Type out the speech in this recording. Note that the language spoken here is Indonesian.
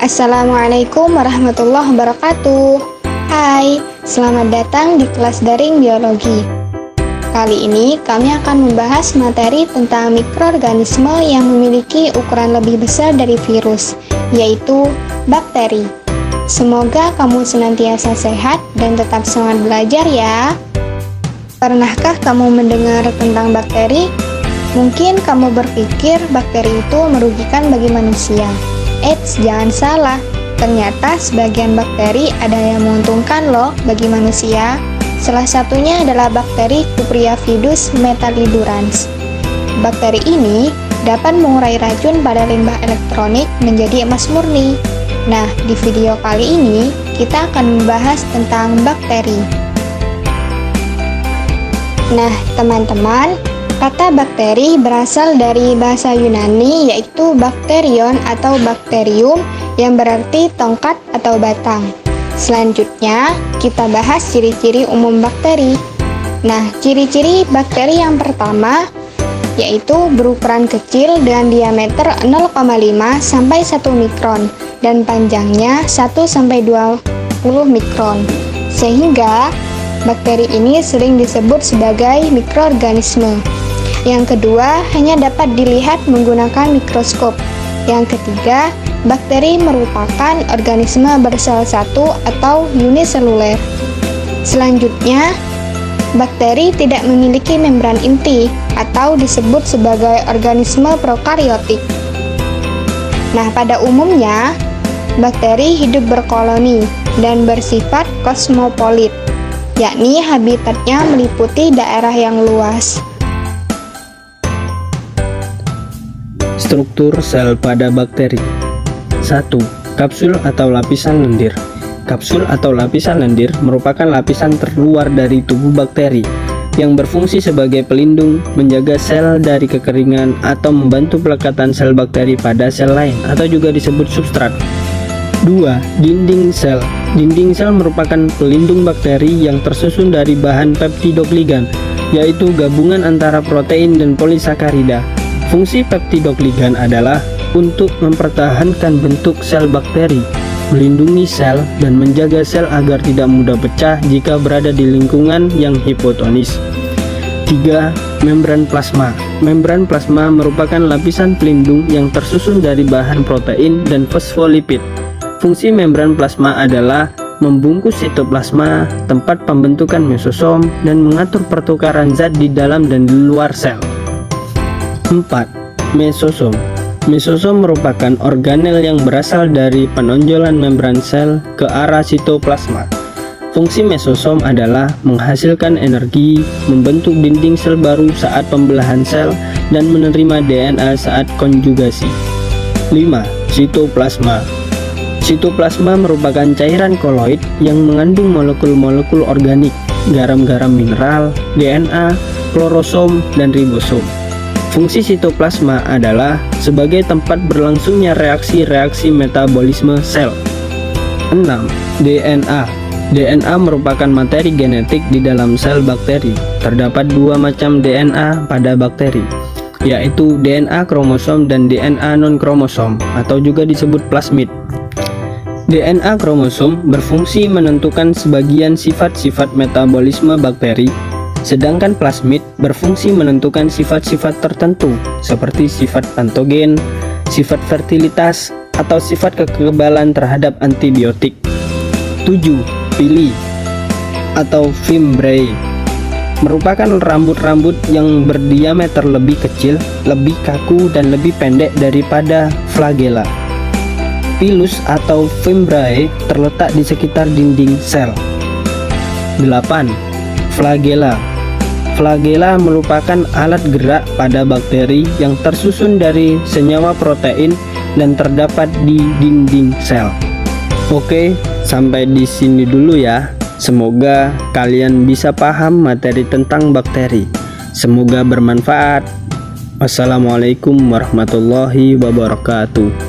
Assalamualaikum warahmatullahi wabarakatuh. Hai, selamat datang di kelas daring biologi. Kali ini kami akan membahas materi tentang mikroorganisme yang memiliki ukuran lebih besar dari virus, yaitu bakteri. Semoga kamu senantiasa sehat dan tetap semangat belajar ya. Pernahkah kamu mendengar tentang bakteri? Mungkin kamu berpikir bakteri itu merugikan bagi manusia. Eits, jangan salah. Ternyata sebagian bakteri ada yang menguntungkan loh bagi manusia. Salah satunya adalah bakteri Cupriaphidus metallidurans. Bakteri ini dapat mengurai racun pada limbah elektronik menjadi emas murni. Nah, di video kali ini kita akan membahas tentang bakteri. Nah, teman-teman, kata bakteri berasal dari bahasa Yunani yaitu bakterion atau bakterium yang berarti tongkat atau batang. Selanjutnya, kita bahas ciri-ciri umum bakteri. Nah, ciri-ciri bakteri yang pertama yaitu berukuran kecil dengan diameter 0,5 sampai 1 mikron dan panjangnya 1 sampai 20 mikron. Sehingga bakteri ini sering disebut sebagai mikroorganisme. Yang kedua, hanya dapat dilihat menggunakan mikroskop. Yang ketiga, bakteri merupakan organisme bersel satu atau uniseluler. Selanjutnya, bakteri tidak memiliki membran inti atau disebut sebagai organisme prokariotik. Nah, pada umumnya, bakteri hidup berkoloni dan bersifat kosmopolit, yakni habitatnya meliputi daerah yang luas. Struktur sel pada bakteri. 1. Kapsul atau lapisan lendir. Kapsul atau lapisan lendir merupakan lapisan terluar dari tubuh bakteri yang berfungsi sebagai pelindung, menjaga sel dari kekeringan atau membantu pelekatan sel bakteri pada sel lain atau juga disebut substrat. 2. Dinding sel. Dinding sel merupakan pelindung bakteri yang tersusun dari bahan peptidogligan, yaitu gabungan antara protein dan polisakarida. Fungsi peptidogligan adalah untuk mempertahankan bentuk sel bakteri, melindungi sel, dan menjaga sel agar tidak mudah pecah jika berada di lingkungan yang hipotonis. 3. Membran plasma. Membran plasma merupakan lapisan pelindung yang tersusun dari bahan protein dan fosfolipid. Fungsi membran plasma adalah membungkus sitoplasma, tempat pembentukan mesosom, dan mengatur pertukaran zat di dalam dan di luar sel. 4. Mesosom. Mesosom merupakan organel yang berasal dari penonjolan membran sel ke arah sitoplasma. Fungsi mesosom adalah menghasilkan energi, membentuk dinding sel baru saat pembelahan sel, dan menerima DNA saat konjugasi. 5. Sitoplasma. Sitoplasma merupakan cairan koloid yang mengandung molekul-molekul organik, garam-garam mineral, DNA, klorosom, dan ribosom. Fungsi sitoplasma adalah sebagai tempat berlangsungnya reaksi-reaksi metabolisme sel. 6. DNA. DNA merupakan materi genetik di dalam sel bakteri. Terdapat dua macam DNA pada bakteri, yaitu DNA kromosom dan DNA non-kromosom atau juga disebut plasmid. DNA kromosom berfungsi menentukan sebagian sifat-sifat metabolisme bakteri, sedangkan plasmid berfungsi menentukan sifat-sifat tertentu seperti sifat patogen, sifat fertilitas, atau sifat kekebalan terhadap antibiotik. 7. Pili atau fimbriae merupakan rambut-rambut yang berdiameter lebih kecil, lebih kaku, dan lebih pendek daripada flagella. Pilus atau fimbriae terletak di sekitar dinding sel. 8. Flagella. Flagella merupakan alat gerak pada bakteri yang tersusun dari senyawa protein dan terdapat di dinding sel. Oke, sampai di sini dulu ya. Semoga kalian bisa paham materi tentang bakteri. Semoga bermanfaat. Wassalamualaikum warahmatullahi wabarakatuh.